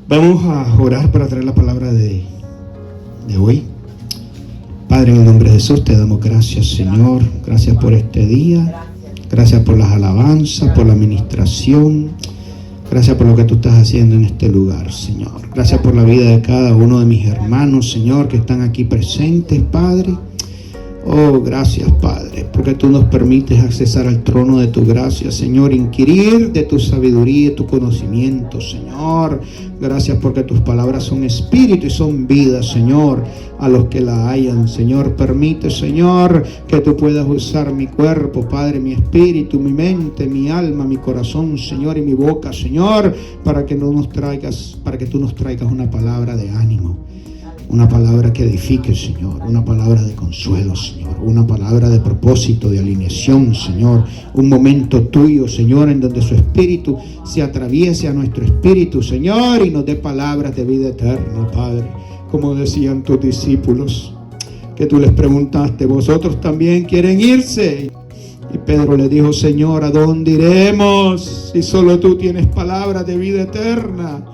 Vamos a orar para traer la palabra de hoy. Padre, en el nombre de Jesús te damos gracias, Señor. Gracias por este día. Gracias por las alabanzas, por la administración. Gracias por lo que tú estás haciendo en este lugar, Señor. Gracias por la vida de cada uno de mis hermanos, Señor, que están aquí presentes, Padre. Oh, gracias, Padre, porque tú nos permites accesar al trono de tu gracia, Señor, inquirir de tu sabiduría y tu conocimiento, Señor. Gracias porque tus palabras son espíritu y son vida, Señor, a los que la hallan, Señor. Permite, Señor, que tú puedas usar mi cuerpo, Padre, mi espíritu, mi mente, mi alma, mi corazón, Señor, y mi boca, Señor, para que tú nos traigas una palabra de ánimo. Una palabra que edifique, Señor. Una palabra de consuelo, Señor. Una palabra de propósito, de alineación, Señor. Un momento tuyo, Señor, en donde su espíritu se atraviese a nuestro espíritu, Señor, y nos dé palabras de vida eterna, Padre. Como decían tus discípulos, que tú les preguntaste, ¿vosotros también quieren irse? Y Pedro le dijo, Señor, ¿a dónde iremos? Si solo tú tienes palabras de vida eterna.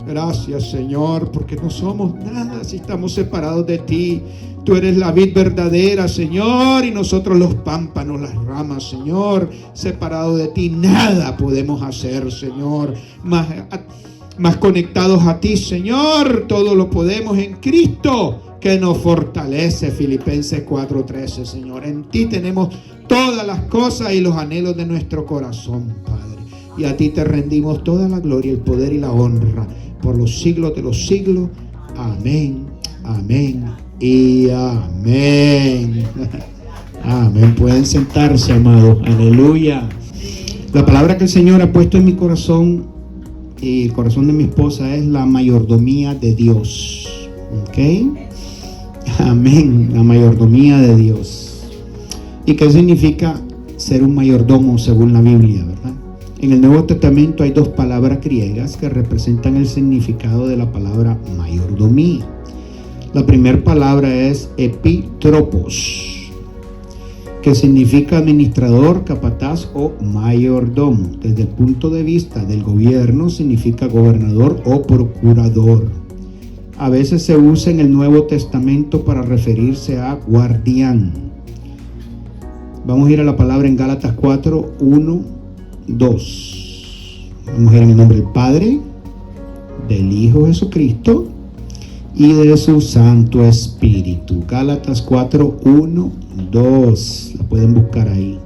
Gracias, Señor, porque no somos nada si estamos separados de ti. Tú eres la vid verdadera, Señor, y nosotros los pámpanos, las ramas, Señor. Separados de ti nada podemos hacer, Señor. Más conectados a ti, Señor, todo lo podemos en Cristo, que nos fortalece. Filipenses 4:13, Señor. En ti tenemos todas las cosas y los anhelos de nuestro corazón, Padre. Y a ti te rendimos toda la gloria, el poder y la honra por los siglos de los siglos. Amén, amén y amén. Amén. Pueden sentarse, amados. Aleluya. La palabra que el Señor ha puesto en mi corazón y el corazón de mi esposa es la mayordomía de Dios. ¿Ok? Amén. La mayordomía de Dios. ¿Y qué significa ser un mayordomo según la Biblia, verdad? En el Nuevo Testamento hay dos palabras griegas que representan el significado de la palabra mayordomía. La primera palabra es epitropos, que significa administrador, capataz o mayordomo. Desde el punto de vista del gobierno significa gobernador o procurador. A veces se usa en el Nuevo Testamento para referirse a guardián. Vamos a ir a la palabra en Gálatas 4:1-2. Vamos a ir en el nombre del Padre, del Hijo Jesucristo y de su Santo Espíritu. Gálatas 4:1-2. La pueden buscar ahí.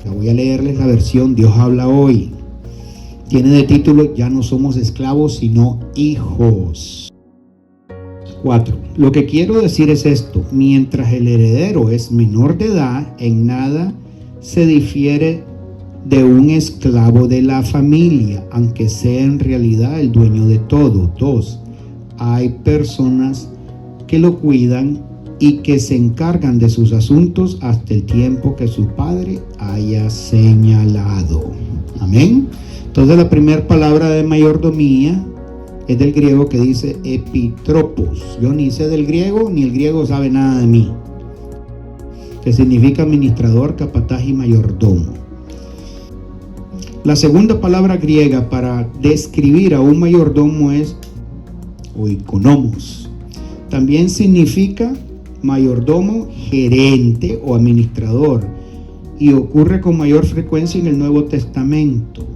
La voy a leerles la versión Dios habla hoy. Tiene de título Ya no somos esclavos sino hijos. 4. Lo que quiero decir es esto: mientras el heredero es menor de edad, en nada se difiere de un esclavo de la familia, aunque sea en realidad el dueño de todo. 2. Hay personas que lo cuidan y que se encargan de sus asuntos hasta el tiempo que su padre haya señalado. Amén. Entonces la primera palabra de mayordomía es del griego que dice epitropos. Yo ni sé del griego, ni el griego sabe nada de mí. Que significa administrador, capataz y mayordomo. La segunda palabra griega para describir a un mayordomo es oikonomos. También significa mayordomo, gerente o administrador, y ocurre con mayor frecuencia en el Nuevo Testamento.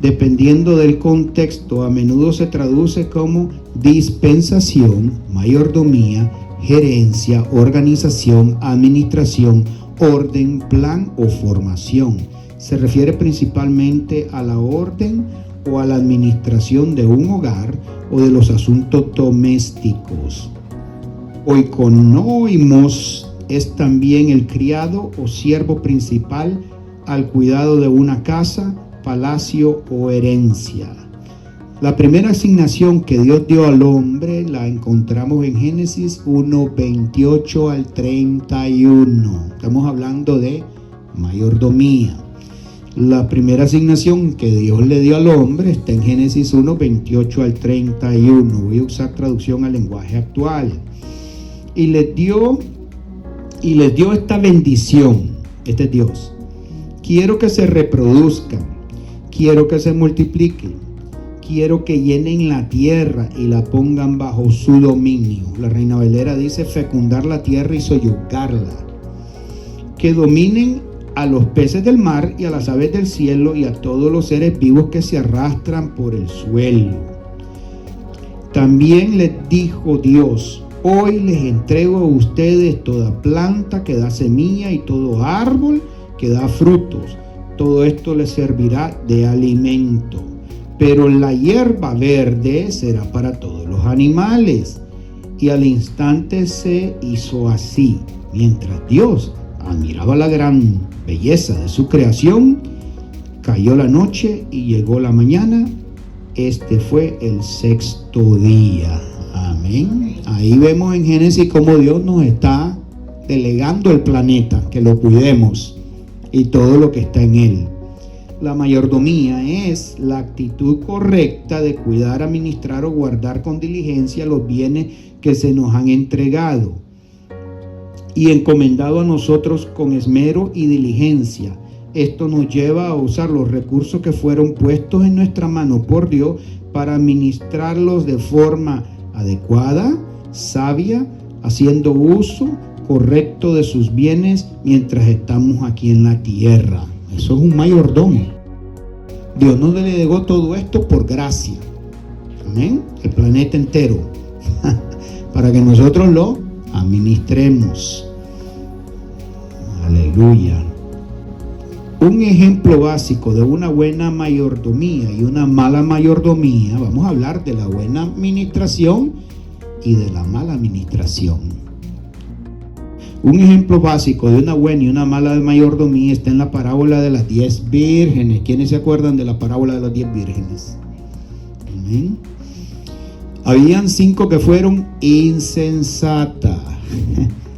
Dependiendo del contexto, a menudo se traduce como dispensación, mayordomía, gerencia, organización, administración, orden, plan o formación. Se refiere principalmente a la orden o a la administración de un hogar o de los asuntos domésticos. Oikonomos es también el criado o siervo principal al cuidado de una casa, palacio o herencia. La primera asignación que Dios dio al hombre la encontramos en Génesis 1:28-31. Estamos hablando de mayordomía. La primera asignación que Dios le dio al hombre está en Génesis 1:28-31. Voy a usar traducción al lenguaje actual. Y les dio esta bendición. Este es Dios. Quiero que se reproduzcan. Quiero que se multipliquen. quiero que llenen la tierra y la pongan bajo su dominio. La Reina Valera dice fecundar la tierra y soyugarla. Que dominen a los peces del mar y a las aves del cielo y a todos los seres vivos que se arrastran por el suelo. También les dijo Dios: hoy les entrego a ustedes toda planta que da semilla y todo árbol que da frutos. Todo esto les servirá de alimento. Pero la hierba verde será para todos los animales. Y al instante se hizo así. Mientras Dios admiraba la gran belleza de su creación, cayó la noche y llegó la mañana. Este fue el sexto día. Amén. Ahí vemos en Génesis cómo Dios nos está delegando el planeta, que lo cuidemos y todo lo que está en él. La mayordomía es la actitud correcta de cuidar, administrar o guardar con diligencia los bienes que se nos han entregado y encomendado a nosotros con esmero y diligencia. Esto nos lleva a usar los recursos que fueron puestos en nuestra mano por Dios para administrarlos de forma adecuada, sabia, haciendo uso correcto de sus bienes mientras estamos aquí en la tierra. Eso es un mayordomo. Dios nos delegó todo esto por gracia. Amén. El planeta entero. Para que nosotros lo administremos. Aleluya. Un ejemplo básico de una buena mayordomía y una mala mayordomía. Vamos a hablar de la buena administración y de la mala administración. Un ejemplo básico de una buena y una mala mayordomía está en la parábola de las 10 vírgenes. ¿Quiénes se acuerdan de la parábola de las 10 vírgenes? Amén. Habían 5 que fueron insensatas.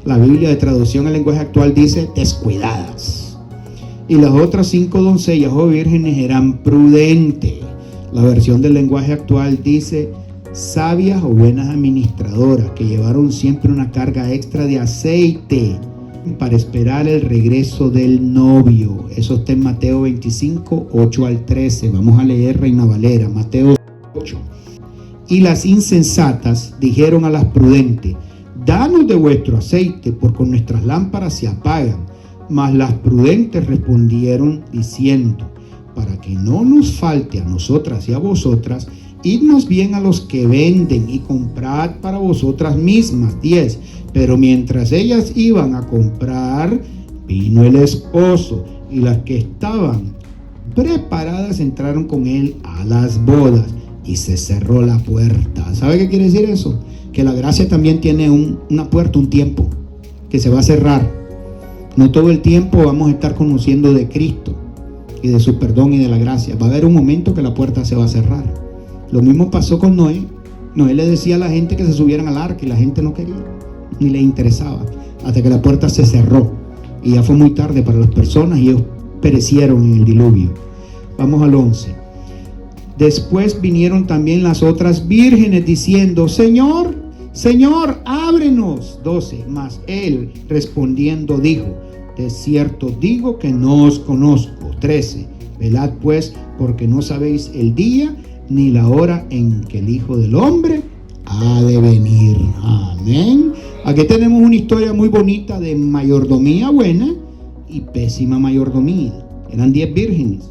La Biblia de traducción al lenguaje actual dice descuidadas. Y las otras 5 doncellas o vírgenes eran prudentes. La versión del lenguaje actual dice sabias o buenas administradoras, que llevaron siempre una carga extra de aceite para esperar el regreso del novio. Eso está en Mateo 25, 8 al 13. Vamos a leer Reina Valera, Mateo 8. Y las insensatas dijeron a las prudentes: danos de vuestro aceite, porque nuestras lámparas se apagan. Mas las prudentes respondieron diciendo: para que no nos falte a nosotras y a vosotras, idnos bien a los que venden y comprad para vosotras mismas. 10. Pero mientras ellas iban a comprar, vino el esposo, y las que estaban preparadas entraron con él a las bodas, y se cerró la puerta. ¿Sabe qué quiere decir eso? Que la gracia también tiene una puerta, un tiempo, que se va a cerrar. No todo el tiempo vamos a estar conociendo de Cristo y de su perdón y de la gracia. Va a haber un momento que la puerta se va a cerrar. Lo mismo pasó con Noé. Noé le decía a la gente que se subieran al arca y la gente no quería, ni le interesaba, hasta que la puerta se cerró y ya fue muy tarde para las personas y ellos perecieron en el diluvio. Vamos al 11. Después vinieron también las otras vírgenes diciendo: Señor, Señor, ábrenos. 12. Mas él respondiendo dijo: de cierto digo que no os conozco. 13. Velad pues, porque no sabéis el día ni la hora en que el Hijo del Hombre ha de venir. Amén. Aquí tenemos una historia muy bonita de mayordomía buena y pésima mayordomía. Eran 10 vírgenes.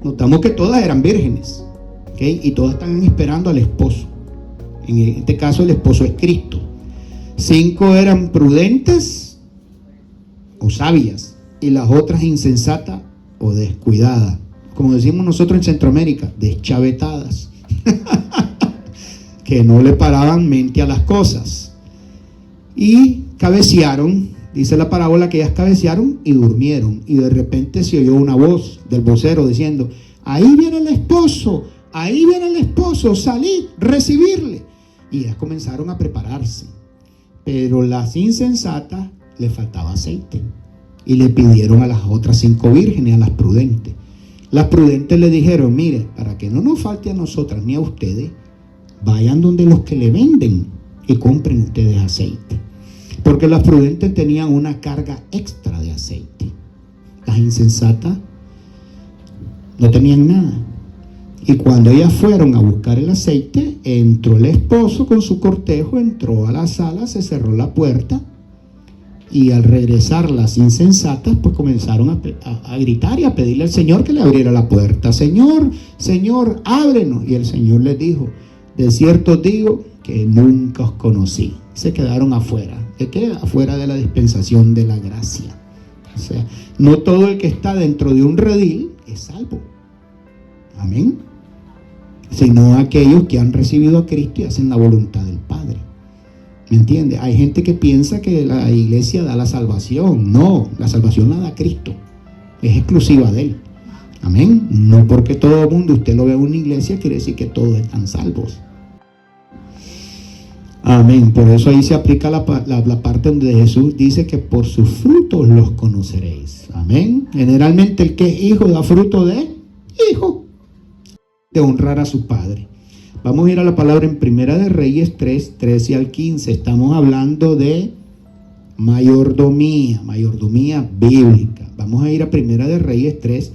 Notamos que todas eran vírgenes, ¿okay? Y todas están esperando al esposo. En este caso el esposo es Cristo. 5 eran prudentes o sabias y las otras insensatas o descuidadas. Como decimos nosotros en Centroamérica, deschavetadas. Que no le paraban mente a las cosas. Y cabecearon, dice la parábola que ellas cabecearon y durmieron. Y de repente se oyó una voz del vocero diciendo: ahí viene el esposo, ahí viene el esposo, salid, recibirle. Y ellas comenzaron a prepararse. Pero las insensatas le faltaba aceite. Y le pidieron a las otras 5 vírgenes, a las prudentes. Las prudentes le dijeron: mire, para que no nos falte a nosotras ni a ustedes, vayan donde los que le venden y compren ustedes aceite. Porque las prudentes tenían una carga extra de aceite. Las insensatas no tenían nada. Y cuando ellas fueron a buscar el aceite, entró el esposo con su cortejo, entró a la sala, se cerró la puerta, y al regresar las insensatas, pues comenzaron a gritar y a pedirle al Señor que le abriera la puerta. Señor, Señor, ábrenos. Y el Señor les dijo: de cierto digo que nunca os conocí. Se quedaron afuera. ¿De qué? Afuera de la dispensación de la gracia. O sea, no todo el que está dentro de un redil es salvo. Amén. Sino aquellos que han recibido a Cristo y hacen la voluntad del Padre. ¿Me entiende? Hay gente que piensa que la iglesia da la salvación. No, la salvación la da Cristo. Es exclusiva de Él. Amén. No porque todo el mundo usted lo vea en una iglesia quiere decir que todos están salvos. Amén. Por eso ahí se aplica la parte donde Jesús dice que por sus frutos los conoceréis. Amén. Generalmente el que es hijo da fruto de hijo, de honrar a su padre. Vamos a ir a la palabra en Primera de Reyes 3, 13 al 15. Estamos hablando de mayordomía bíblica. Vamos a ir a Primera de Reyes 3,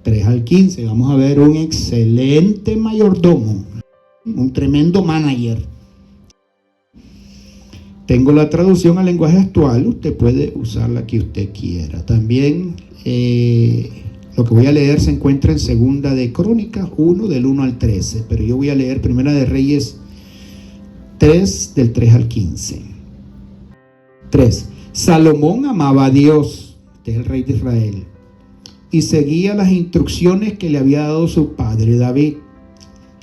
3 al 15. Vamos a ver un excelente mayordomo, un tremendo manager. Tengo la traducción al lenguaje actual, usted puede usar la que usted quiera. También lo que voy a leer se encuentra en Segunda de Crónicas 1, del 1 al 13, pero yo voy a leer Primera de Reyes 3, del 3 al 15. 3. Salomón amaba a Dios, este es el rey de Israel, y seguía las instrucciones que le había dado su padre David.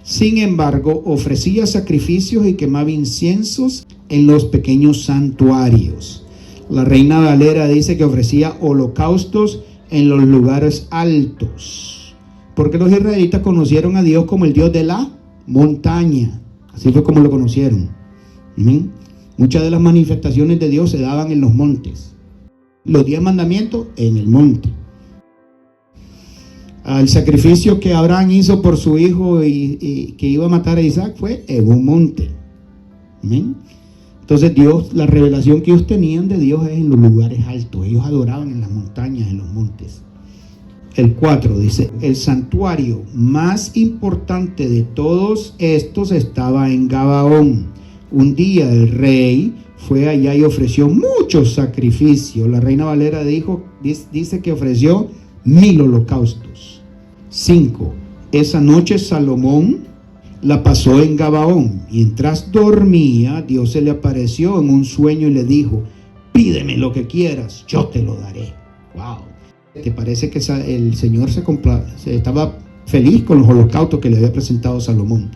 Sin embargo, ofrecía sacrificios y quemaba inciensos en los pequeños santuarios. La Reina Valera dice que ofrecía holocaustos en los lugares altos, porque los israelitas conocieron a Dios como el Dios de la montaña. Así fue como lo conocieron. ¿Sí? Muchas de las manifestaciones de Dios se daban en los montes. Los 10 mandamientos en el monte. El sacrificio que Abraham hizo por su hijo y que iba a matar a Isaac fue en un monte. ¿Sí? Entonces Dios, la revelación que ellos tenían de Dios es en los lugares altos. Ellos adoraban en las montañas, en los montes. El 4 dice: el santuario más importante de todos estos estaba en Gabaón. Un día el rey fue allá y ofreció muchos sacrificios. La Reina Valera dice que ofreció 1000 holocaustos. 5. Esa noche Salomón la pasó en Gabaón. Mientras dormía, Dios se le apareció en un sueño y le dijo: pídeme lo que quieras, yo te lo daré. Wow. ¿Te parece que el Señor estaba feliz con los holocaustos que le había presentado Salomón?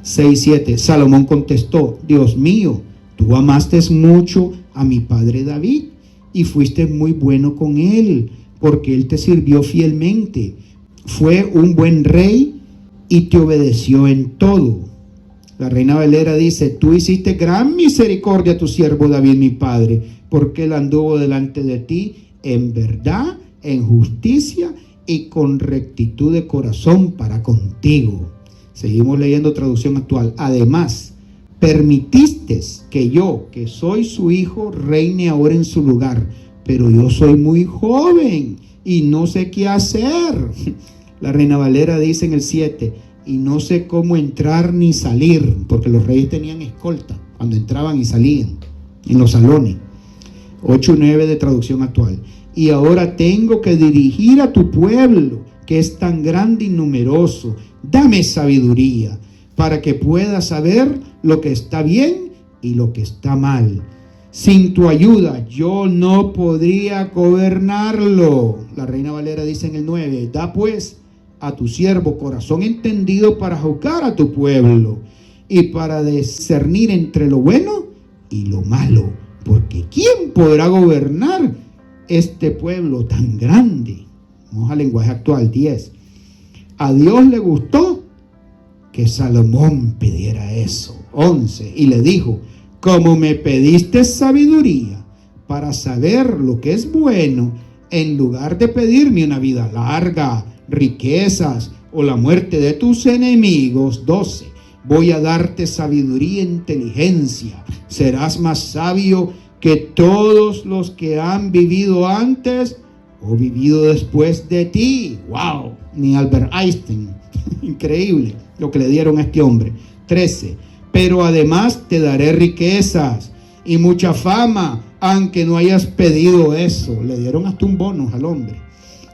6:7. Salomón contestó: Dios mío, tú amaste mucho a mi padre David y fuiste muy bueno con él, porque él te sirvió fielmente. Fue un buen rey y te obedeció en todo. La Reina Valera dice: tú hiciste gran misericordia a tu siervo David mi padre, porque él anduvo delante de ti en verdad, en justicia y con rectitud de corazón para contigo. Seguimos leyendo traducción actual. Además, permitiste que yo, que soy su hijo, reine ahora en su lugar, pero yo soy muy joven y no sé qué hacer. La Reina Valera dice en el 7: y no sé cómo entrar ni salir, porque los reyes tenían escolta cuando entraban y salían en los salones. 8 y 9 de traducción actual. Y ahora tengo que dirigir a tu pueblo, que es tan grande y numeroso. Dame sabiduría para que pueda saber lo que está bien y lo que está mal. Sin tu ayuda yo no podría gobernarlo. La Reina Valera dice en el 9: da pues a tu siervo corazón entendido para juzgar a tu pueblo y para discernir entre lo bueno y lo malo, porque ¿quién podrá gobernar este pueblo tan grande? Vamos al lenguaje actual. 10. A Dios le gustó que Salomón pidiera eso. 11. Y le dijo: como me pediste sabiduría para saber lo que es bueno, en lugar de pedirme una vida larga, riquezas o la muerte de tus enemigos. 12. Voy a darte sabiduría e inteligencia. Serás más sabio que todos los que han vivido antes o vivido después de ti. Wow, ni Albert Einstein. Increíble lo que le dieron a este hombre. 13. Pero además te daré riquezas y mucha fama, aunque no hayas pedido eso. Le dieron hasta un bonus al hombre.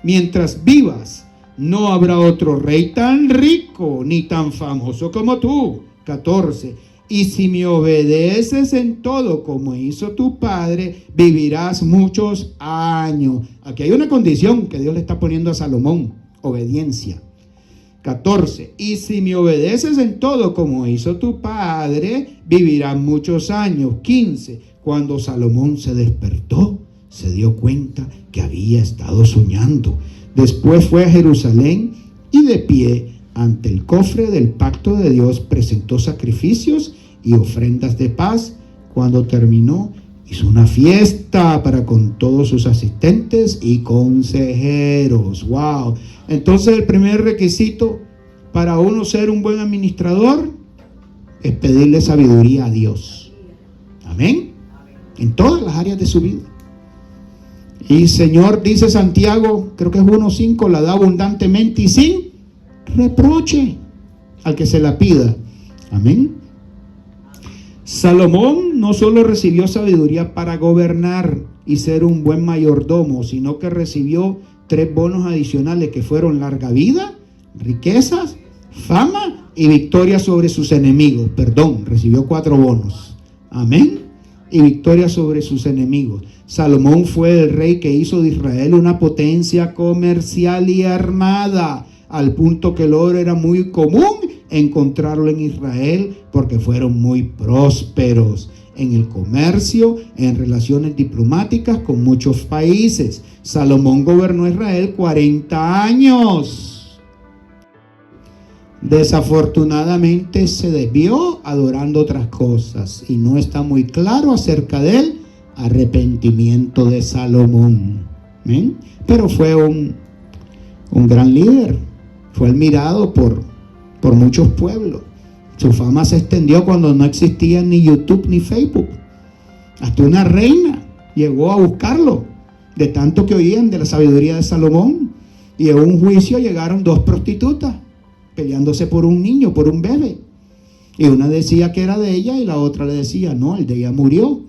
Mientras vivas, no habrá otro rey tan rico ni tan famoso como tú. 14. Y si me obedeces en todo como hizo tu padre, vivirás muchos años. Aquí hay una condición que Dios le está poniendo a Salomón: obediencia. 14. Y si me obedeces en todo como hizo tu padre, vivirás muchos años. 15. Cuando Salomón se despertó, se dio cuenta que había estado soñando. Después fue a Jerusalén y de pie ante el cofre del pacto de Dios presentó sacrificios y ofrendas de paz. Cuando terminó, hizo una fiesta para con todos sus asistentes y consejeros. ¡Wow! Entonces el primer requisito para uno ser un buen administrador es pedirle sabiduría a Dios. Amén. En todas las áreas de su vida. Y Señor, dice Santiago, creo que es 1:5, la da abundantemente y sin reproche al que se la pida. Amén. Salomón no solo recibió sabiduría para gobernar y ser un buen mayordomo, sino que recibió 3 bonos adicionales que fueron larga vida, riquezas, fama y victoria sobre sus enemigos. Perdón, recibió 4 bonos. Amén. Y victoria sobre sus enemigos. Salomón fue el rey que hizo de Israel una potencia comercial y armada, al punto que el oro era muy común encontrarlo en Israel porque fueron muy prósperos en el comercio, en relaciones diplomáticas con muchos países. Salomón gobernó Israel 40 años. Desafortunadamente se desvió adorando otras cosas y no está muy claro acerca del arrepentimiento de Salomón. ¿Ven? Pero fue un gran líder, fue admirado por muchos pueblos. Su fama se extendió cuando no existía ni YouTube ni Facebook. Hasta una reina llegó a buscarlo, de tanto que oían de la sabiduría de Salomón. Y en un juicio llegaron 2 prostitutas peleándose por un niño, por un bebé. Y una decía que era de ella y la otra le decía, no, el de ella murió.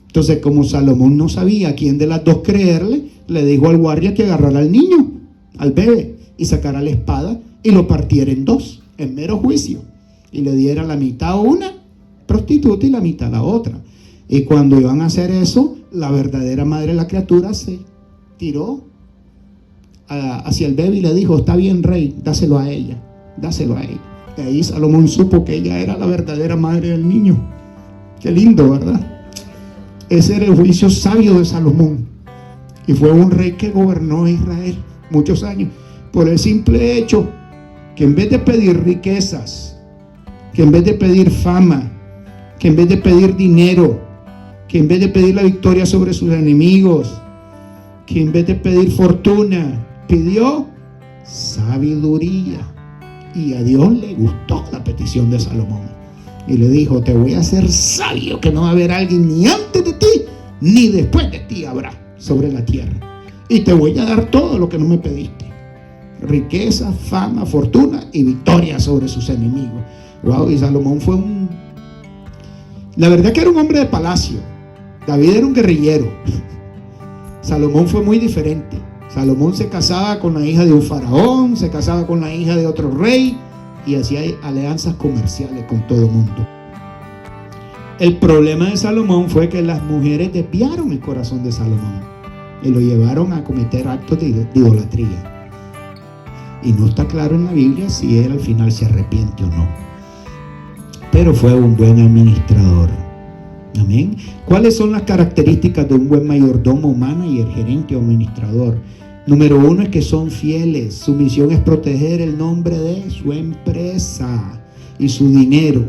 Entonces, como Salomón no sabía a quién de las 2 creerle, le dijo al guardia que agarrara al niño, al bebé, y sacara la espada y lo partiera en 2, en mero juicio. Y le diera la mitad a una prostituta y la mitad a la otra. Y cuando iban a hacer eso, la verdadera madre de la criatura se tiró hacia el bebé y le dijo, está bien, rey, dáselo a ella, dáselo a ella. Y ahí Salomón supo que ella era la verdadera madre del niño. Qué lindo, ¿verdad? Ese era el juicio sabio de Salomón. Y fue un rey que gobernó Israel muchos años por el simple hecho que en vez de pedir riquezas, que en vez de pedir fama, que en vez de pedir dinero, que en vez de pedir la victoria sobre sus enemigos, que en vez de pedir fortuna, pidió sabiduría. Y a Dios le gustó la petición de Salomón. Y le dijo, te voy a hacer sabio, que no va a haber alguien ni antes de ti, ni después de ti habrá sobre la tierra. Y te voy a dar todo lo que no me pediste. Riqueza, fama, fortuna y victoria sobre sus enemigos. Wow, y Salomón fue la verdad que era un hombre de palacio. David era un guerrillero. Salomón fue muy diferente. Salomón se casaba con la hija de un faraón, se casaba con la hija de otro rey y hacía alianzas comerciales con todo el mundo. El problema de Salomón fue que las mujeres desviaron el corazón de Salomón y lo llevaron a cometer actos de idolatría. Y no está claro en la Biblia si él al final se arrepiente o no. Pero fue un buen administrador. Amén. ¿Cuáles son las características de un buen mayordomo, manager, gerente o administrador? Número 1 es que son fieles. Su misión es proteger el nombre de su empresa y su dinero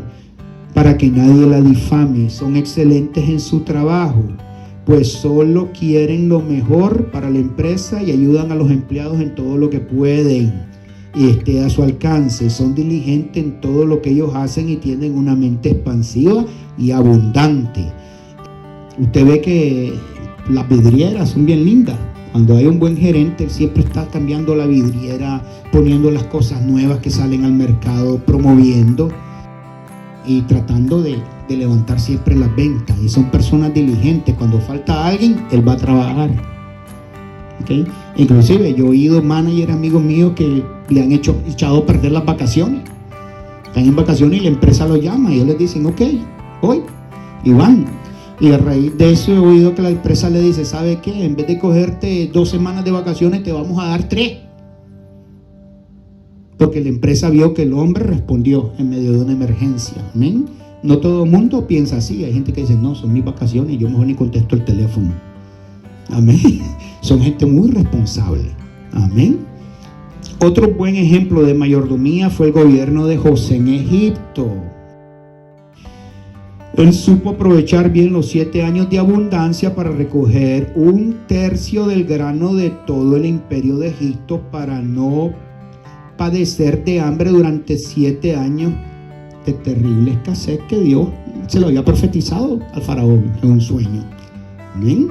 para que nadie la difame. Son excelentes en su trabajo, pues solo quieren lo mejor para la empresa y ayudan a los empleados en todo lo que pueden y esté a su alcance. Son diligentes en todo lo que ellos hacen y tienen una mente expansiva y abundante. Usted ve que las vidrieras son bien lindas Cuando hay un buen gerente, él siempre está cambiando la vidriera, poniendo las cosas nuevas que salen al mercado, promoviendo y tratando de levantar siempre las ventas. Y son personas diligentes. Cuando falta alguien, él va a trabajar. ¿Okay? Inclusive yo he oído managers, amigos míos, que le han echado a perder las vacaciones. Están en vacaciones y la empresa los llama y ellos les dicen, ok, voy, y van. Y a raíz de eso he oído que la empresa le dice, ¿sabe qué? En vez de cogerte 2 semanas de vacaciones, te vamos a dar 3. Porque la empresa vio que el hombre respondió en medio de una emergencia. ¿Amén? No todo el mundo piensa así. Hay gente que dice, no, son mis vacaciones, yo mejor ni contesto el teléfono. Amén. Son gente muy responsable. Amén. Otro buen ejemplo de mayordomía fue el gobierno de José en Egipto. Él supo aprovechar bien los 7 años de abundancia para recoger 1/3 del grano de todo el imperio de Egipto para no padecer de hambre durante 7 años de terrible escasez que Dios se lo había profetizado al faraón en un sueño. ¿Amén?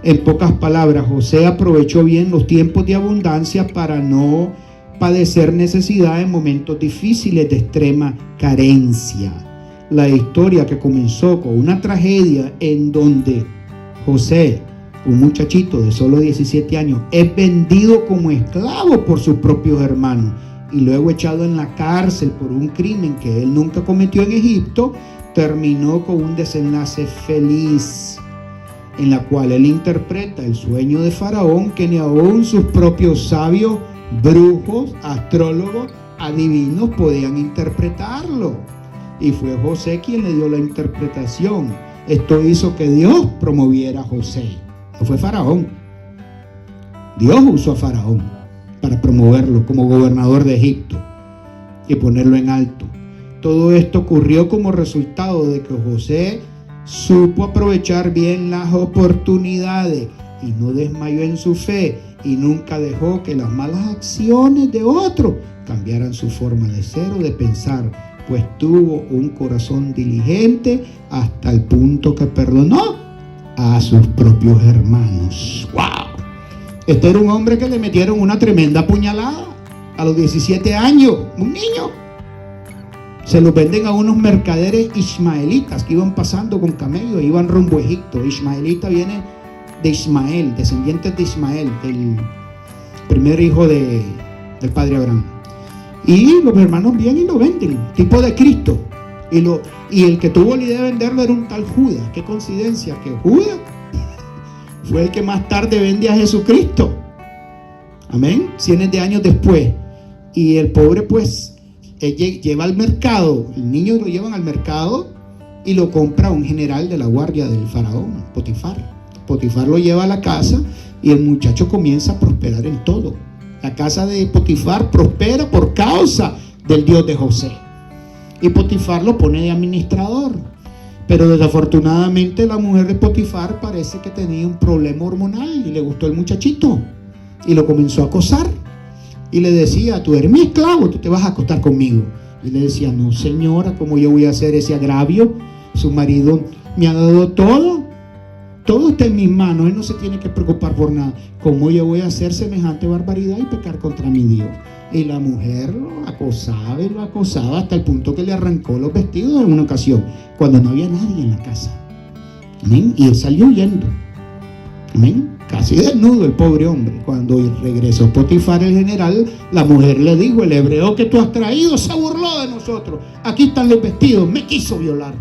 En pocas palabras, José aprovechó bien los tiempos de abundancia para no padecer necesidad en momentos difíciles de extrema carencia. La historia que comenzó con una tragedia en donde José, un muchachito de solo 17 años, es vendido como esclavo por sus propios hermanos y luego echado en la cárcel por un crimen que él nunca cometió en Egipto, terminó con un desenlace feliz, en la cual él interpreta el sueño de Faraón que ni aún sus propios sabios, brujos, astrólogos, adivinos podían interpretarlo. Y fue José quien le dio la interpretación. Esto hizo que Dios promoviera a José. No fue Faraón. Dios usó a Faraón para promoverlo como gobernador de Egipto y ponerlo en alto. Todo esto ocurrió como resultado de que José supo aprovechar bien las oportunidades y no desmayó en su fe y nunca dejó que las malas acciones de otros cambiaran su forma de ser o de pensar, pues tuvo un corazón diligente hasta el punto que perdonó a sus propios hermanos. ¡Wow! Este era un hombre que le metieron una tremenda puñalada a los 17 años, un niño. Se los venden a unos mercaderes ismaelitas que iban pasando con camellos e iban rumbo a Egipto. Ismaelita viene de Ismael, descendientes de Ismael, del primer hijo del padre Abraham. Y los hermanos vienen y lo venden, tipo de Cristo. Y el que tuvo la idea de venderlo era un tal Judas. Qué coincidencia que Judas fue el que más tarde vende a Jesucristo. Amén. Cientos de años después. Y el pobre pues lleva al mercado, el niño lo llevan al mercado y lo compra un general de la guardia del faraón, Potifar. Potifar lo lleva a la casa y el muchacho comienza a prosperar en todo. La casa de Potifar prospera por causa del Dios de José. Y Potifar lo pone de administrador. Pero desafortunadamente la mujer de Potifar parece que tenía un problema hormonal y le gustó el muchachito. Y lo comenzó a acosar. Y le decía, tú eres mi esclavo, tú te vas a acostar conmigo. Y le decía, no señora, ¿cómo yo voy a hacer ese agravio? Su marido me ha dado todo. Todo está en mis manos, él no se tiene que preocupar por nada. ¿Cómo yo voy a hacer semejante barbaridad y pecar contra mi Dios? Y la mujer lo acosaba hasta el punto que le arrancó los vestidos en una ocasión, cuando no había nadie en la casa. Amén. Y él salió huyendo. Amén. Casi desnudo el pobre hombre. Cuando regresó Potifar, el general, la mujer le dijo, el hebreo que tú has traído se burló de nosotros. Aquí están los vestidos, me quiso violar.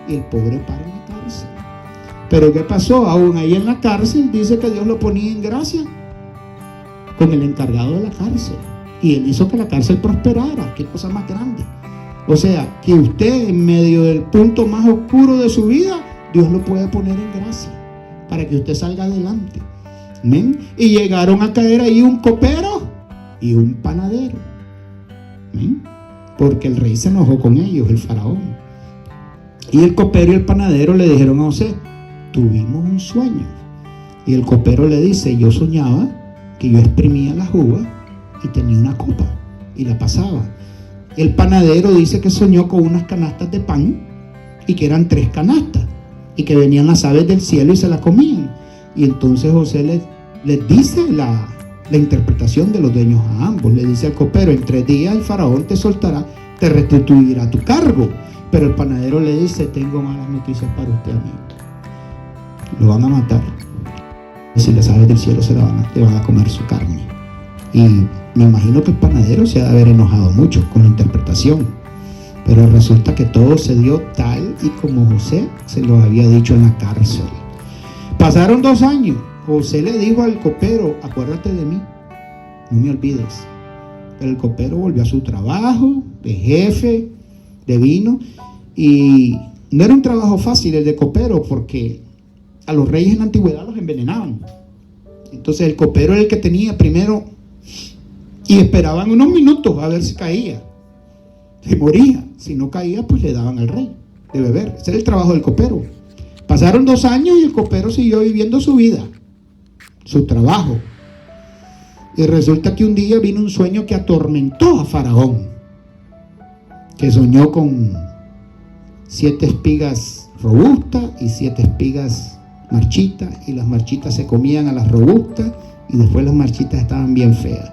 Y el pobre para en la cárcel. Pero ¿qué pasó? Aún ahí en la cárcel dice que Dios lo ponía en gracia con el encargado de la cárcel. Y él hizo que la cárcel prosperara. Qué cosa más grande. O sea, que usted en medio del punto más oscuro de su vida, Dios lo puede poner en gracia para que usted salga adelante. ¿Amén? Y llegaron a caer ahí un copero y un panadero. ¿Amén? Porque el rey se enojó con ellos, el faraón. Y el copero y el panadero le dijeron a José, tuvimos un sueño. Y el copero le dice, yo soñaba que yo exprimía las uvas y tenía una copa y la pasaba. El panadero dice que soñó con unas canastas de pan y que eran 3 canastas y que venían las aves del cielo y se las comían. Y entonces José les dice la interpretación de los dueños a ambos. Le dice al copero: en 3 días el faraón te soltará, te restituirá tu cargo. Pero el panadero le dice: tengo malas noticias para usted, amigo. Lo van a matar. Y si las aves del cielo le van a comer su carne. Y me imagino que el panadero se ha de haber enojado mucho con la interpretación. Pero resulta que todo se dio tal y como José se lo había dicho en la cárcel. Pasaron 2 años. José le dijo al copero: acuérdate de mí, no me olvides. Pero el copero volvió a su trabajo de jefe de vino, y no era un trabajo fácil el de copero, porque a los reyes en la antigüedad los envenenaban. Entonces el copero era el que tenía primero, y esperaban unos minutos a ver si caía. Se moría. Si no caía, pues le daban al rey de beber. Ese era el trabajo del copero. Pasaron 2 años y el copero siguió viviendo su vida, su trabajo. Y resulta que un día vino un sueño que atormentó a Faraón, que soñó con 7 espigas robustas y 7 espigas marchitas, y las marchitas se comían a las robustas, y después las marchitas estaban bien feas.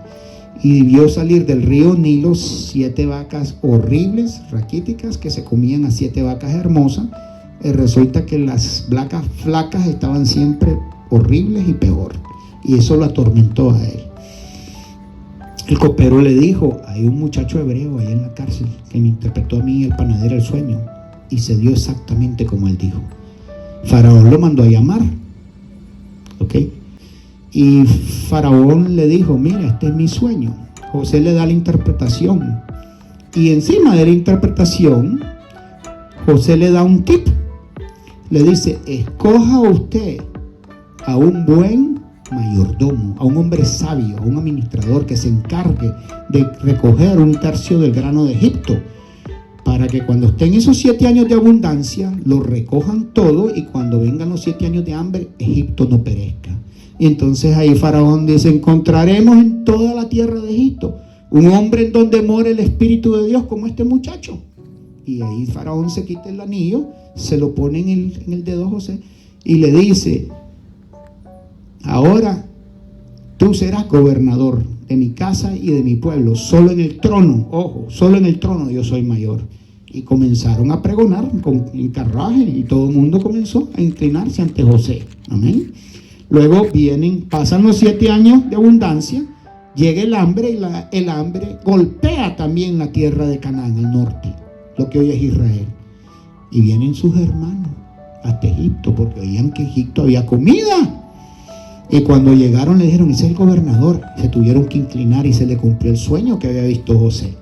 Y vio salir del río Nilo 7 vacas horribles, raquíticas, que se comían a 7 vacas hermosas. Y resulta que las vacas flacas estaban siempre horribles y peor. Y eso lo atormentó a él. El copero le dijo: hay un muchacho hebreo ahí en la cárcel que me interpretó a mí, el panadero, el sueño. Y se dio exactamente como él dijo. Faraón lo mandó a llamar. ¿Ok? Y Faraón le dijo: mira, este es mi sueño. José le da la interpretación. Y encima de la interpretación, José le da un tip. Le dice: escoja usted a un buen mayordomo, a un hombre sabio, a un administrador que se encargue de recoger 1/3 del grano de Egipto, para que cuando estén esos 7 años de abundancia, lo recojan todo, y cuando vengan los 7 años de hambre, Egipto no perezca. Y entonces ahí Faraón dice: encontraremos en toda la tierra de Egipto un hombre en donde more el Espíritu de Dios como este muchacho. Y ahí Faraón se quita el anillo, se lo pone en el dedo a José, y le dice: ahora tú serás gobernador de mi casa y de mi pueblo. Solo en el trono, ojo, solo en el trono yo soy mayor. Y comenzaron a pregonar en carruaje, y todo el mundo comenzó a inclinarse ante José. Amén. Luego pasan los 7 años de abundancia, llega el hambre, y el hambre golpea también la tierra de Canaán, al norte, lo que hoy es Israel. Y vienen sus hermanos hasta Egipto, porque oían que en Egipto había comida. Y cuando llegaron le dijeron: ese es el gobernador. Se tuvieron que inclinar, y se le cumplió el sueño que había visto José.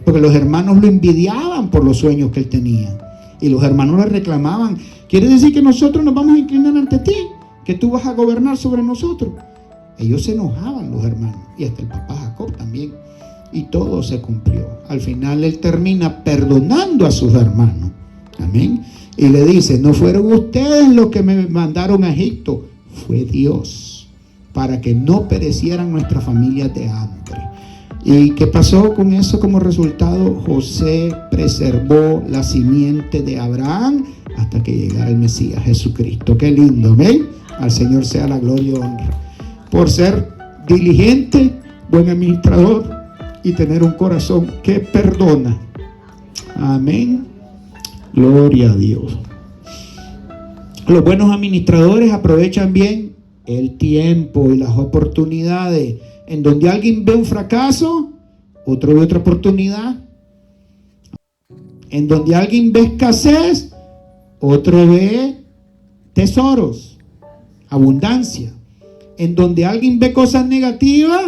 Porque los hermanos lo envidiaban por los sueños que él tenía. Y los hermanos le reclamaban: ¿quiere decir que nosotros nos vamos a inclinar ante ti? ¿Que tú vas a gobernar sobre nosotros? Ellos se enojaban, los hermanos, y hasta el papá Jacob también. Y todo se cumplió. Al final él termina perdonando a sus hermanos. Amén. Y le dice: no fueron ustedes los que me mandaron a Egipto, fue Dios, para que no perecieran nuestras familias de hambre. ¿Y qué pasó con eso como resultado? José preservó la simiente de Abraham hasta que llegara el Mesías Jesucristo. Qué lindo, amén. Al Señor sea la gloria y honra por ser diligente, buen administrador y tener un corazón que perdona. Amén. Gloria a Dios. Los buenos administradores aprovechan bien el tiempo y las oportunidades. En donde alguien ve un fracaso, otro ve otra oportunidad. En donde alguien ve escasez, otro ve tesoros, abundancia. En donde alguien ve cosas negativas,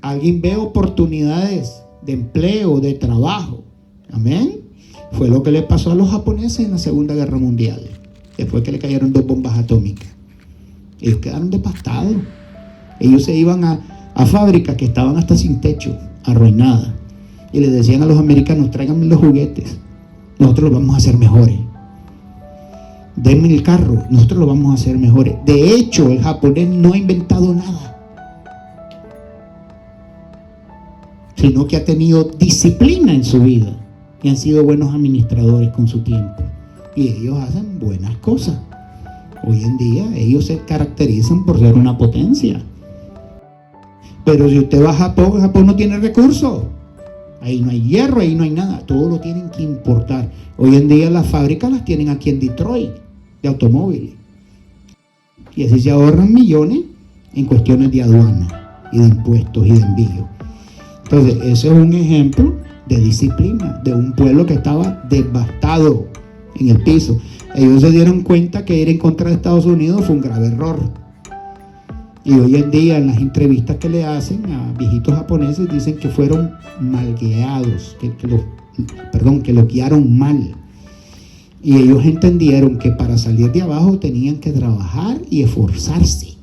alguien ve oportunidades de empleo, de trabajo. Amén. Fue lo que le pasó a los japoneses en la Segunda Guerra Mundial, después que le cayeron 2 bombas atómicas. Ellos quedaron devastados. Ellos se iban a fábricas que estaban hasta sin techo, arruinadas, y le decían a los americanos: tráiganme los juguetes, nosotros los vamos a hacer mejores. Denme el carro, nosotros lo vamos a hacer mejores. De hecho, el japonés no ha inventado nada, sino que ha tenido disciplina en su vida y han sido buenos administradores con su tiempo. Y ellos hacen buenas cosas. Hoy en día ellos se caracterizan por ser una potencia. Pero si usted va a Japón, Japón no tiene recursos. Ahí no hay hierro, ahí no hay nada. Todo lo tienen que importar. Hoy en día las fábricas las tienen aquí en Detroit, de automóviles. Y así se ahorran millones en cuestiones de aduana y de impuestos y de envío. Entonces, ese es un ejemplo de disciplina, de un pueblo que estaba devastado en el piso. Ellos se dieron cuenta que ir en contra de Estados Unidos fue un grave error. Y hoy en día en las entrevistas que le hacen a viejitos japoneses dicen que fueron mal guiados, que los guiaron mal. Y ellos entendieron que para salir de abajo tenían que trabajar y esforzarse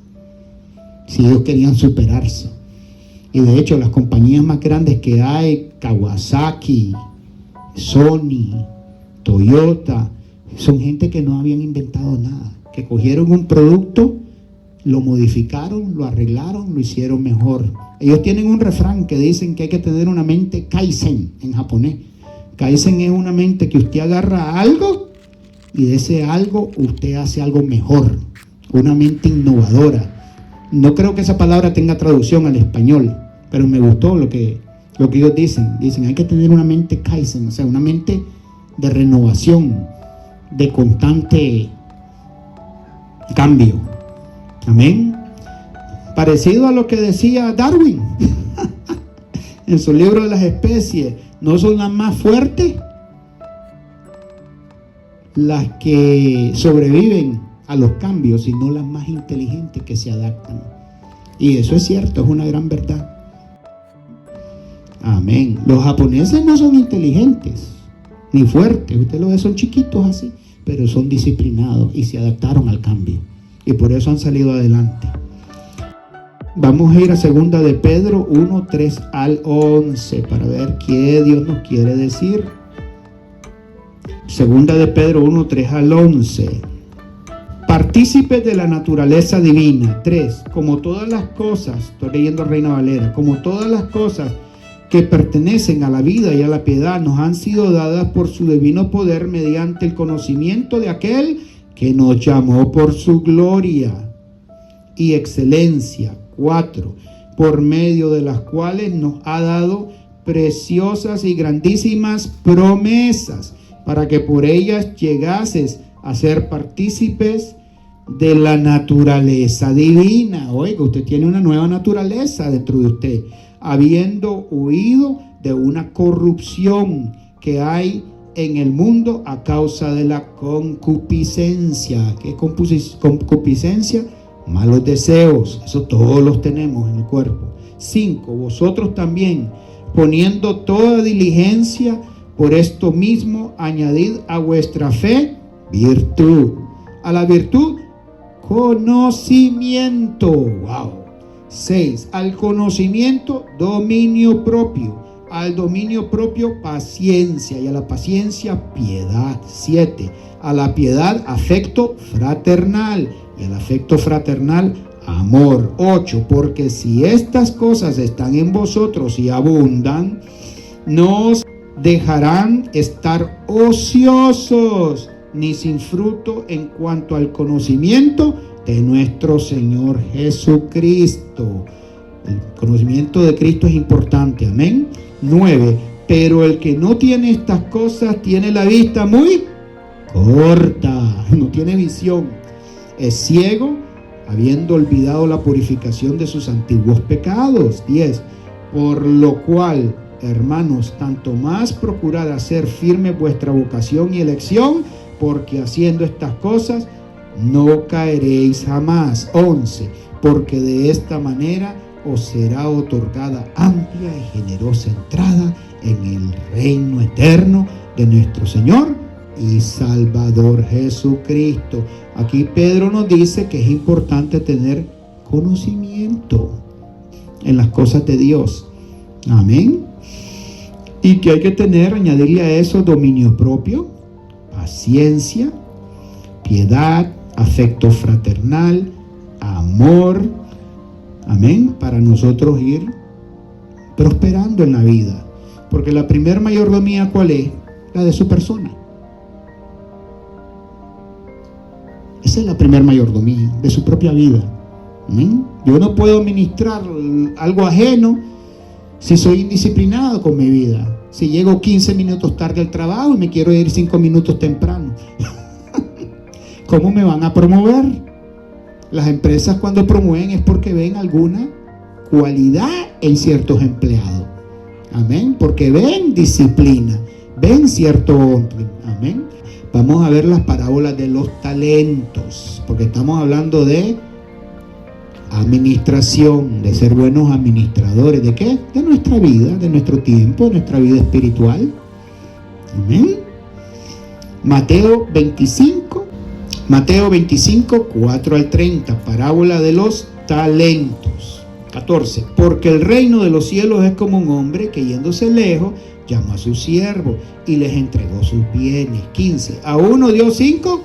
si ellos querían superarse. Y de hecho las compañías más grandes que hay, Kawasaki, Sony, Toyota, son gente que no habían inventado nada, que cogieron un producto, lo modificaron, lo arreglaron, lo hicieron mejor. Ellos tienen un refrán que dicen que hay que tener una mente Kaizen en japonés. Kaizen es una mente que usted agarra algo y de ese algo usted hace algo mejor, una mente innovadora. No creo que esa palabra tenga traducción al español, pero me gustó lo que ellos dicen. Dicen hay que tener una mente Kaizen, o sea, una mente de renovación, de constante cambio. Amén. Parecido a lo que decía Darwin en su libro de las especies. No son las más fuertes las que sobreviven a los cambios, sino las más inteligentes que se adaptan. Y eso es cierto, es una gran verdad. Amén. Los japoneses no son inteligentes ni fuertes, usted lo ve, son chiquitos así, pero son disciplinados y se adaptaron al cambio. Y por eso han salido adelante. Vamos a ir a 2 de Pedro 1, 3 al 11 para ver qué Dios nos quiere decir. 2 de Pedro 1, 3 al 11. Partícipes de la naturaleza divina. 3. Como todas las cosas, estoy leyendo Reina Valera, como todas las cosas que pertenecen a la vida y a la piedad nos han sido dadas por su divino poder mediante el conocimiento de aquel que nos llamó por su gloria y excelencia. 4. Por medio de las cuales nos ha dado preciosas y grandísimas promesas, para que por ellas llegases a ser partícipes de la naturaleza divina. Oiga, usted tiene una nueva naturaleza dentro de usted, habiendo huido de una corrupción que hay en el mundo a causa de la concupiscencia. ¿Qué es concupiscencia? Malos deseos. Eso todos los tenemos en el cuerpo. 5. Vosotros también, poniendo toda diligencia, por esto mismo añadid a vuestra fe virtud, a la virtud conocimiento. Wow. 6. Al conocimiento dominio propio, al dominio propio paciencia, y a la paciencia piedad. 7. A la piedad afecto fraternal, y al afecto fraternal amor. 8. Porque si estas cosas están en vosotros y abundan, no os dejarán estar ociosos ni sin fruto en cuanto al conocimiento de nuestro Señor Jesucristo. El conocimiento de Cristo es importante, amén. 9. Pero el que no tiene estas cosas tiene la vista muy corta, no tiene visión, es ciego, habiendo olvidado la purificación de sus antiguos pecados. 10. Por lo cual, hermanos, tanto más procurad hacer firme vuestra vocación y elección, porque haciendo estas cosas no caeréis jamás. 11. Porque de esta manera os será otorgada amplia y generosa entrada en el reino eterno de nuestro Señor y Salvador Jesucristo. Aquí Pedro nos dice que es importante tener conocimiento en las cosas de Dios. Amén. Y que hay que tener, añadirle a eso, dominio propio, paciencia, piedad, afecto fraternal, amor. Amén. Para nosotros ir prosperando en la vida. Porque la primer mayordomía, ¿cuál es? La de su persona. Esa Esa es la primera mayordomía de su propia vida. ¿Amén? Yo no puedo ministrar algo ajeno si soy indisciplinado con mi vida. Si llego 15 minutos tarde al trabajo y me quiero ir 5 minutos temprano. ¿Cómo me van a promover? Las empresas cuando promueven es porque ven alguna cualidad en ciertos empleados. Amén. Porque ven disciplina, ven cierto orden. Amén. Vamos a ver las parábolas de los talentos, porque estamos hablando de administración, de ser buenos administradores. ¿De qué? De nuestra vida, de nuestro tiempo, de nuestra vida espiritual. Amén. Mateo 25, 4 al 30, parábola de los talentos. 14, porque el reino de los cielos es como un hombre que yéndose lejos, llamó a sus siervos y les entregó sus bienes. 15, a uno dio 5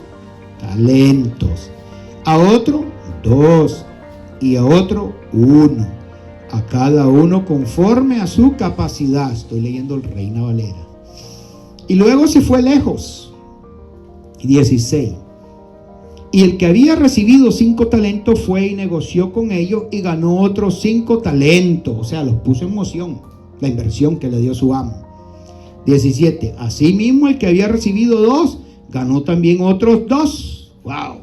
talentos, a otro 2, y a otro 1, a cada uno conforme a su capacidad. Estoy leyendo el Reina Valera. Y luego se fue lejos. 16, y el que había recibido 5 talentos fue y negoció con ellos y ganó otros 5 talentos. O sea, los puso en moción, la inversión que le dio su amo. 17, asimismo el que había recibido 2 ganó también otros 2. Wow.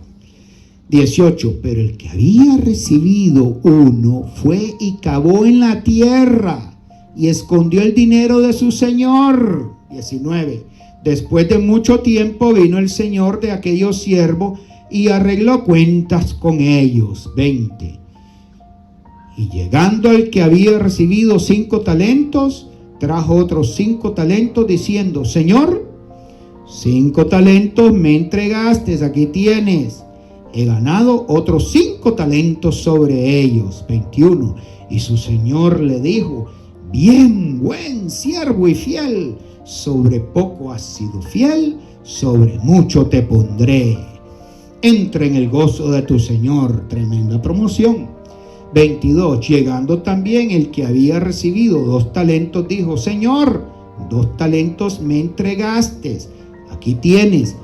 18, pero el que había recibido 1 fue y cavó en la tierra y escondió el dinero de su señor. 19, después de mucho tiempo vino el señor de aquellos siervos y arregló cuentas con ellos. 20, y llegando al que había recibido 5 talentos, trajo otros 5 talentos diciendo, Señor, 5 talentos me entregaste, aquí tienes. He ganado otros 5 talentos sobre ellos. 21, y su señor le dijo, bien, buen siervo y fiel, sobre poco has sido fiel, sobre mucho te pondré. Entra en el gozo de tu señor. Tremenda promoción. 22, llegando también el que había recibido 2 talentos, dijo, Señor, 2 talentos me entregaste, aquí tienes.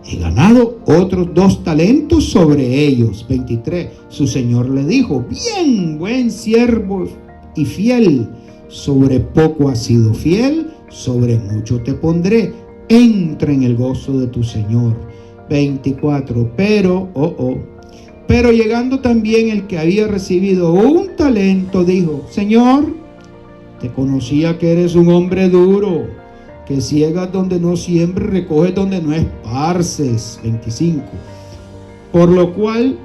He ganado otros 2 talentos sobre ellos. 23, su señor le dijo, bien, buen siervo y fiel, sobre poco has sido fiel, sobre mucho te pondré. Entra en el gozo de tu señor. 24, pero llegando también el que había recibido 1 talento, dijo, Señor, te conocía que eres un hombre duro, que ciegas donde no siembres, recoges donde no esparces. 25, por lo cual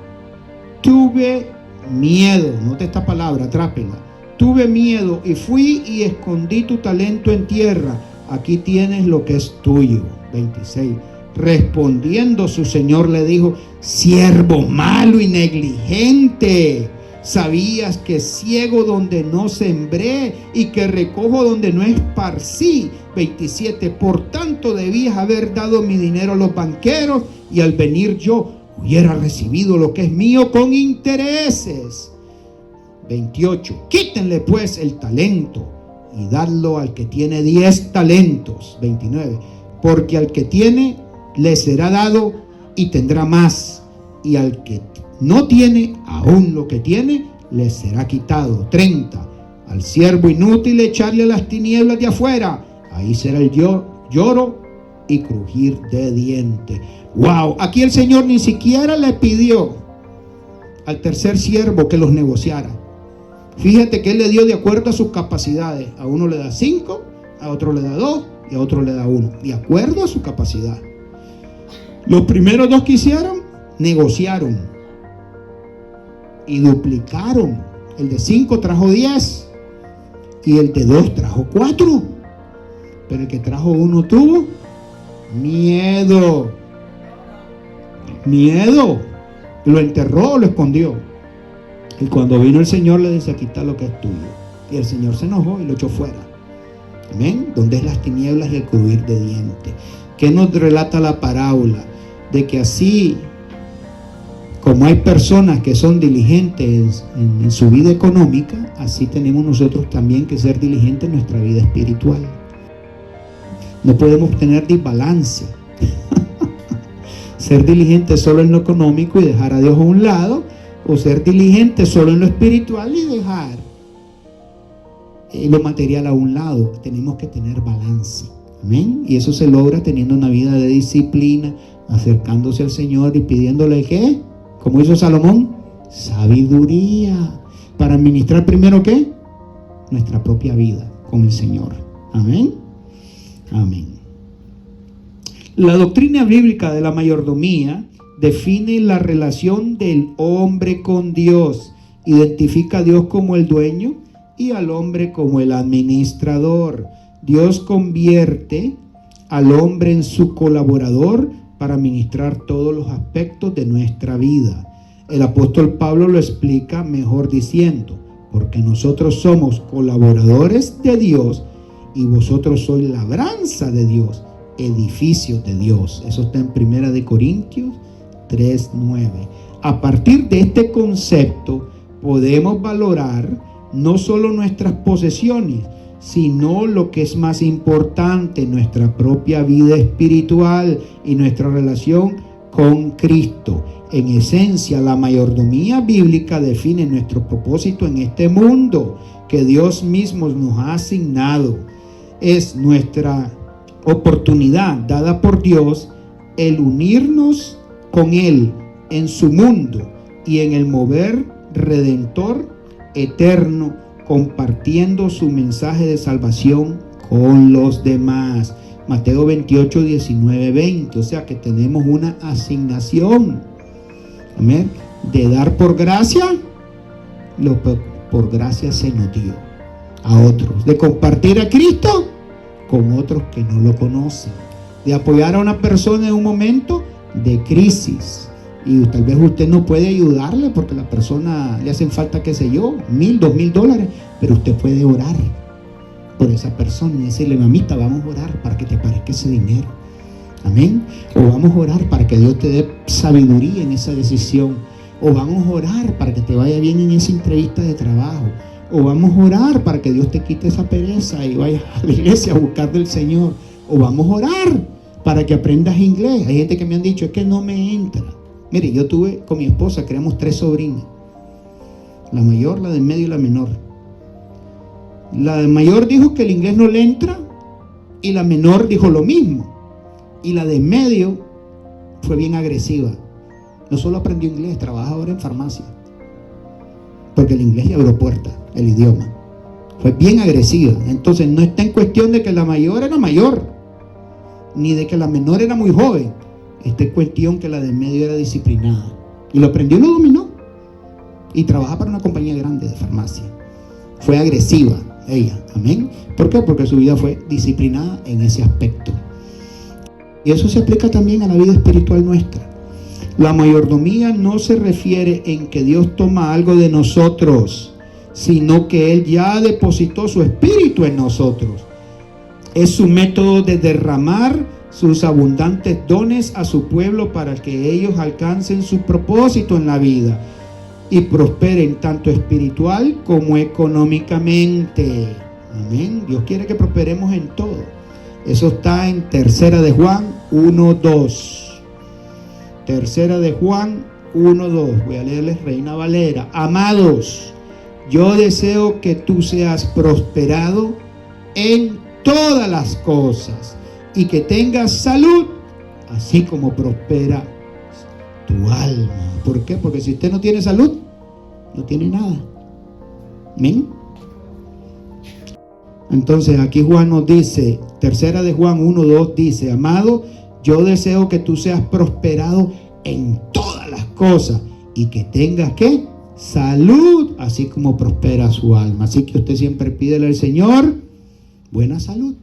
tuve miedo, note esta palabra, atrápela, tuve miedo y fui y escondí tu talento en tierra, aquí tienes lo que es tuyo. 26, respondiendo su señor le dijo, siervo malo y negligente, sabías que ciego donde no sembré y que recojo donde no esparcí. 27, por tanto debías haber dado mi dinero a los banqueros y al venir yo hubiera recibido lo que es mío con intereses. 28, quítenle pues el talento y dadlo al que tiene 10 talentos. 29, porque al que tiene le será dado y tendrá más, y al que no tiene, aún lo que tiene le será quitado. 30, al siervo inútil echarle a las tinieblas de afuera, ahí será el lloro y crujir de dientes. Wow, aquí el Señor ni siquiera le pidió al tercer siervo que los negociara. Fíjate que Él le dio de acuerdo a sus capacidades. A uno le da 5, a otro le da 2 y a otro le da 1, de acuerdo a su capacidad. Los primeros 2 que hicieron, negociaron y duplicaron. El de 5 trajo 10 y el de 2 trajo 4. Pero el que trajo 1 tuvo miedo. Lo enterró, lo escondió. Y cuando vino el Señor le dice, aquí está lo que es tuyo. Y el Señor se enojó y lo echó fuera. Amén. Donde es las tinieblas y el crujir de dientes. ¿Qué nos relata la parábola? De que así como hay personas que son diligentes en su vida económica, así tenemos nosotros también que ser diligentes en nuestra vida espiritual. No podemos tener desbalance. ser diligente solo en lo económico y dejar a Dios a un lado, o ser diligente solo en lo espiritual y dejar lo material a un lado. Tenemos que tener balance. Amén. Y eso se logra teniendo una vida de disciplina, acercándose al Señor y pidiéndole ¿qué? Como hizo Salomón, sabiduría para administrar primero ¿qué? Nuestra propia vida con el Señor. Amén. Amén. La doctrina bíblica de la mayordomía define la relación del hombre con Dios, identifica a Dios como el dueño y al hombre como el administrador. Dios convierte al hombre en su colaborador para administrar todos los aspectos de nuestra vida. El apóstol Pablo lo explica mejor diciendo: porque nosotros somos colaboradores de Dios y vosotros sois labranza de Dios, edificio de Dios. Eso está en 1 Corintios 3:9. A partir de este concepto podemos valorar no solo nuestras posesiones, sino lo que es más importante, nuestra propia vida espiritual y nuestra relación con Cristo. En esencia, la mayordomía bíblica define nuestro propósito en este mundo que Dios mismo nos ha asignado. Es nuestra oportunidad dada por Dios el unirnos con Él en su mundo y en el mover redentor eterno, compartiendo su mensaje de salvación con los demás. Mateo 28, 19, 20. O sea que tenemos una asignación. Amén. De dar por gracia, lo por gracia se nos dio a otros. De compartir a Cristo con otros que no lo conocen. De apoyar a una persona en un momento de crisis. Y tal vez usted no puede ayudarle porque la persona le hacen falta, qué sé yo, $1,000, $2,000, pero usted puede orar por esa persona y decirle: mamita, vamos a orar para que te parezca ese dinero. Amén. O vamos a orar para que Dios te dé sabiduría en esa decisión. O vamos a orar para que te vaya bien en esa entrevista de trabajo. O vamos a orar para que Dios te quite esa pereza y vayas a la iglesia a buscar del Señor. O vamos a orar para que aprendas inglés. Hay gente que me han dicho: es que no me entra. Mire, yo tuve con mi esposa, creamos 3 sobrinas. La mayor, la del medio y la menor. La de mayor dijo que el inglés no le entra y la menor dijo lo mismo. Y la de medio fue bien agresiva. No solo aprendió inglés, trabaja ahora en farmacia. Porque el inglés le abrió puertas, el idioma. Fue bien agresiva. Entonces no está en cuestión de que la mayor era mayor, ni de que la menor era muy joven. Está en cuestión que la de medio era disciplinada. Y lo aprendió y lo dominó. Y trabaja para una compañía grande de farmacia. Fue agresiva ella. Amén. ¿Por qué? Porque su vida fue disciplinada en ese aspecto. Y eso se aplica también a la vida espiritual nuestra. La mayordomía no se refiere en que Dios toma algo de nosotros, sino que Él ya depositó su espíritu en nosotros. Es su método de derramar sus abundantes dones a su pueblo para que ellos alcancen su propósito en la vida y prosperen tanto espiritual como económicamente. Amén. Dios quiere que prosperemos en todo. Eso está en 3 de Juan 1:2. 3 de Juan 1:2. Voy a leerles Reina Valera. Amados, yo deseo que tú seas prosperado en todas las cosas y que tengas salud, así como prospera tu alma. ¿Por qué? Porque si usted no tiene salud, no tiene nada. ¿Amén? Entonces aquí Juan nos dice, 3 de Juan 1:2 dice: amado, yo deseo que tú seas prosperado en todas las cosas y que tengas ¿qué? Salud, así como prospera su alma. Así que usted siempre pídele al Señor buena salud.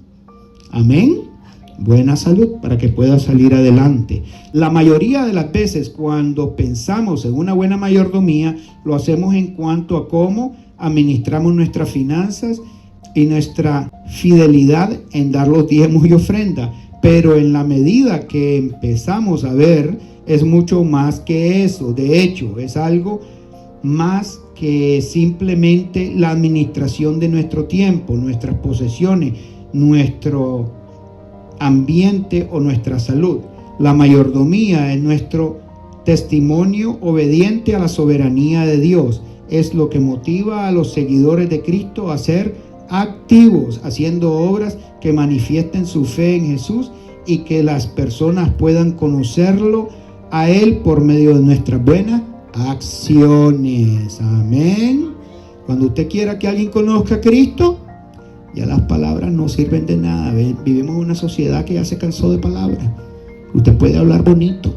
Amén. Buena salud para que pueda salir adelante. La mayoría de las veces cuando pensamos en una buena mayordomía, lo hacemos en cuanto a cómo administramos nuestras finanzas y nuestra fidelidad en dar los diezmos y ofrendas. Pero en la medida que empezamos a ver, es mucho más que eso. De hecho, es algo más que simplemente la administración de nuestro tiempo, nuestras posesiones, nuestro ambiente o nuestra salud. La mayordomía es nuestro testimonio obediente a la soberanía de Dios. Es lo que motiva a los seguidores de Cristo a ser activos, haciendo obras que manifiesten su fe en Jesús y que las personas puedan conocerlo a Él por medio de nuestras buenas acciones. Amén. Cuando usted quiera que alguien conozca a Cristo, ya las palabras no sirven de nada. Vivimos en una sociedad que ya se cansó de palabras. Usted puede hablar bonito.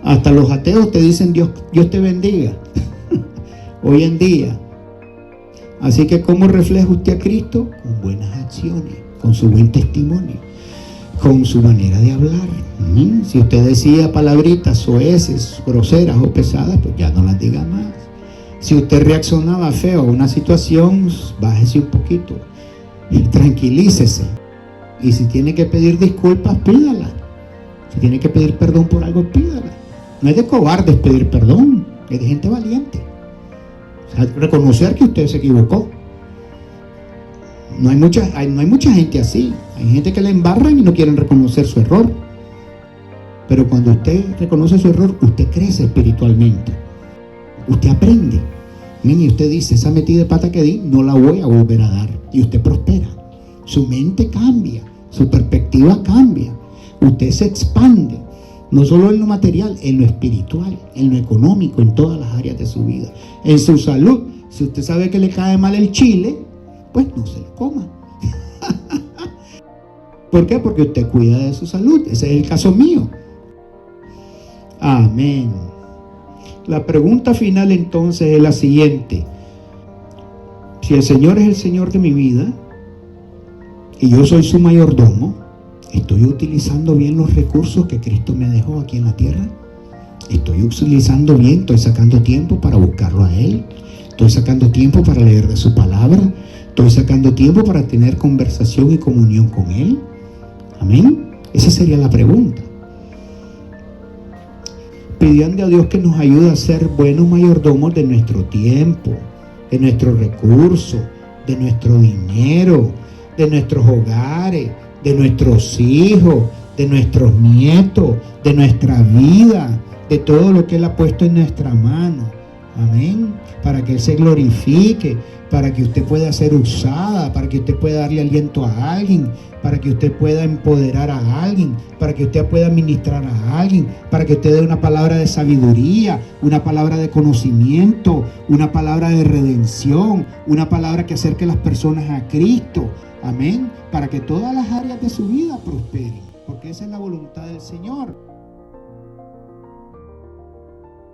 Hasta los ateos te dicen Dios te bendiga. Hoy en día. Así que ¿cómo refleja usted a Cristo? Con buenas acciones, con su buen testimonio, con su manera de hablar. Si usted decía palabritas soeces, groseras o pesadas, pues ya no las diga más. Si usted reaccionaba feo a una situación, bájese un poquito y tranquilícese. Y si tiene que pedir disculpas, pídala. Si tiene que pedir perdón por algo, pídala. No es de cobardes pedir perdón, es de gente valiente. O sea, reconocer que usted se equivocó. No hay mucha gente así. Hay gente que le embarran y no quieren reconocer su error. Pero cuando usted reconoce su error, usted crece espiritualmente. Usted aprende. Y usted dice, esa metida de pata que di, no la voy a volver a dar. Y usted prospera. Su mente cambia. Su perspectiva cambia. Usted se expande. No solo en lo material, en lo espiritual, en lo económico, en todas las áreas de su vida. En su salud. Si usted sabe que le cae mal el chile, pues no se lo coma. ¿Por qué? Porque usted cuida de su salud. Ese es el caso mío. Amén. La pregunta final entonces es la siguiente. Si el Señor es el Señor de mi vida y yo soy su mayordomo, ¿estoy utilizando bien los recursos que Cristo me dejó aquí en la tierra? ¿Estoy utilizando bien? ¿Estoy sacando tiempo para buscarlo a Él? ¿Estoy sacando tiempo para leer de su palabra? ¿Estoy sacando tiempo para tener conversación y comunión con Él? Amén. Esa sería la pregunta. Pidiendo a Dios que nos ayude a ser buenos mayordomos de nuestro tiempo, de nuestros recursos, de nuestro dinero, de nuestros hogares, de nuestros hijos, de nuestros nietos, de nuestra vida, de todo lo que Él ha puesto en nuestra mano. Amén. Para que Él se glorifique, para que usted pueda ser usada, para que usted pueda darle aliento a alguien, para que usted pueda empoderar a alguien, para que usted pueda ministrar a alguien, para que usted dé una palabra de sabiduría, una palabra de conocimiento, una palabra de redención, una palabra que acerque a las personas a Cristo. Amén. Para que todas las áreas de su vida prosperen, porque esa es la voluntad del Señor.